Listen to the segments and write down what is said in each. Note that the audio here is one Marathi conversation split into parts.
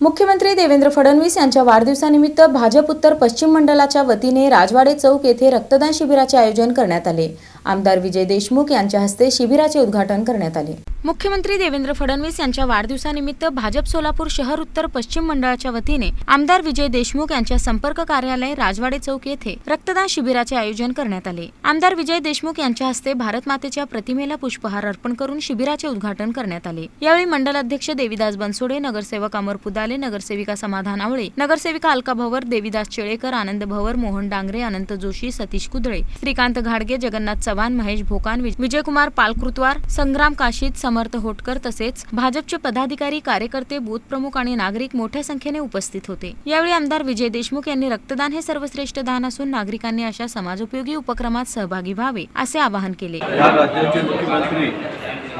मुख्यमंत्री देवेंद्र फडणवीस यांच्या वाढदिवसानिमित्त भाजप उत्तर पश्चिम मंडळाच्या वतीने राजवाडे चौक येथे रक्तदान शिबिराचे आयोजन करण्यात आले। आमदार विजय देशमुख यांच्या हस्ते शिबिराचे उद्घाटन करण्यात आले। मुख्यमंत्री देवेंद्र फडणवीस यांच्या वाढदिवसानिमित्त भाजप सोलापूर शहर उत्तर पश्चिम मंडळाच्या वतीने आमदार विजय देशमुख यांच्या संपर्क कार्यालय राजवाडे चौक येथे रक्तदान शिबिराचे आयोजन करण्यात आले। आमदार विजय देशमुख यांच्या हस्ते भारत मातेच्या प्रतिमेला पुष्पहार अर्पण करून शिबिराचे उद्घाटन करण्यात आले। यावेळी मंडल अध्यक्ष देवीदास बनसोडे, नगरसेवक अमर पुदाले, नगरसेविका समाधान आवळे, नगरसेविका अलका भवर, देवीदास चेळेकर, आनंद भवर, मोहन डांगरे, अनंत जोशी, सतीश कुदळे, श्रीकांत घाडगे, जगन्नाथ चव्हाण, महेश भोकान, विजयकुमार पालकृतवार, संग्राम काशीद, समर्थ होटकर तसेच भाजपचे पदाधिकारी, कार्यकर्ते, बूथ प्रमुख आणि नागरिक मोठ्या संख्येने उपस्थित होते। यावेळी आमदार विजय देशमुख यांनी रक्तदान हे सर्वश्रेष्ठ दान असून नागरिकांनी अशा समाजोपयोगी उपक्रमात सहभागी व्हावे असे आवाहन केले। या राज्याचे मुख्यमंत्री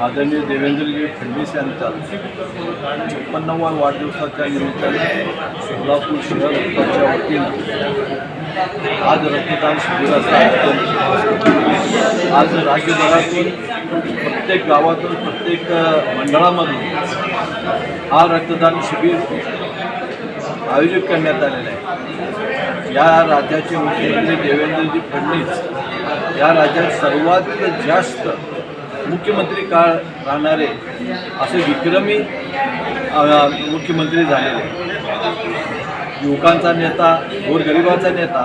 आदरणीय देवेंद्रजी फडणवीस यांचा 56वा वाढदिवसाच्या निमित्ताने सोलापूर शहर उत्तरच्या वतीने आज रक्तदान शिबिराचं आयोजन आज राज्यभरातून प्रत्येक गावातून प्रत्येक मंडळामधून हा रक्तदान शिबिर आयोजित करण्यात आलेलं आहे। या राज्याचे मुख्यमंत्री देवेंद्रजी फडणवीस या राज्यात सर्वात जास्त मुख्यमंत्री काळ राहणारे असे विक्रमी मुख्यमंत्री झालेले, युवकांचा नेता, गोरगरिबाचा नेता,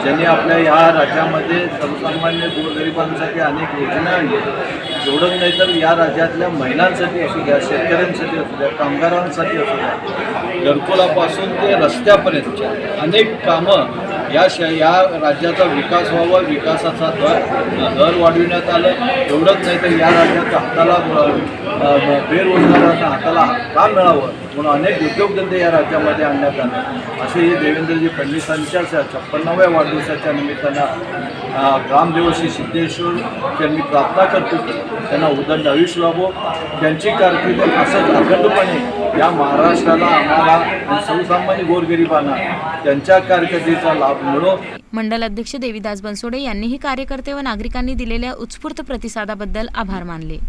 ज्यांनी आपल्या या राज्यामध्ये सर्वसामान्य गोरगरिबांसाठी अनेक योजना आणल्या। एवढंच नाही तर या राज्यातल्या महिलांसाठी असू द्या, शेतकऱ्यांसाठी असू द्या, कामगारांसाठी असू द्या, घरकुलापासून ते रस्त्यापर्यंतच्या अनेक कामं या राज्याचा विकास व्हावा, विकासाचा दर वाढविण्यात आलं। एवढंच नाही तर या राज्याच्या हाताला बेरोजगारांना हाताला काम मिळावं म्हणून अनेक उद्योगधंदे या राज्यामध्ये आणण्यात आले। असे हे देवेंद्रजी फडणवीसांच्या 56व्या वाढदिवसाच्या निमित्तानं ग्रामदेवशी सिद्धेश्वर त्यांनी प्रार्थना करतो की त्यांना उदंड आयुष्य लाभो, त्यांची कारकीर्द असंच अखंडपणे या महाराष्ट्राला, आम्हाला आणि सर्वसामान्य गोरगरिबांना त्यांच्या कारकिर्दीचा लाभ मिळो। मंडल अध्यक्ष देवीदास बनसोडे यांनीही कार्यकर्ते व नागरिकांनी दिलेल्या उत्स्फूर्त प्रतिसादाबद्दल आभार मानले।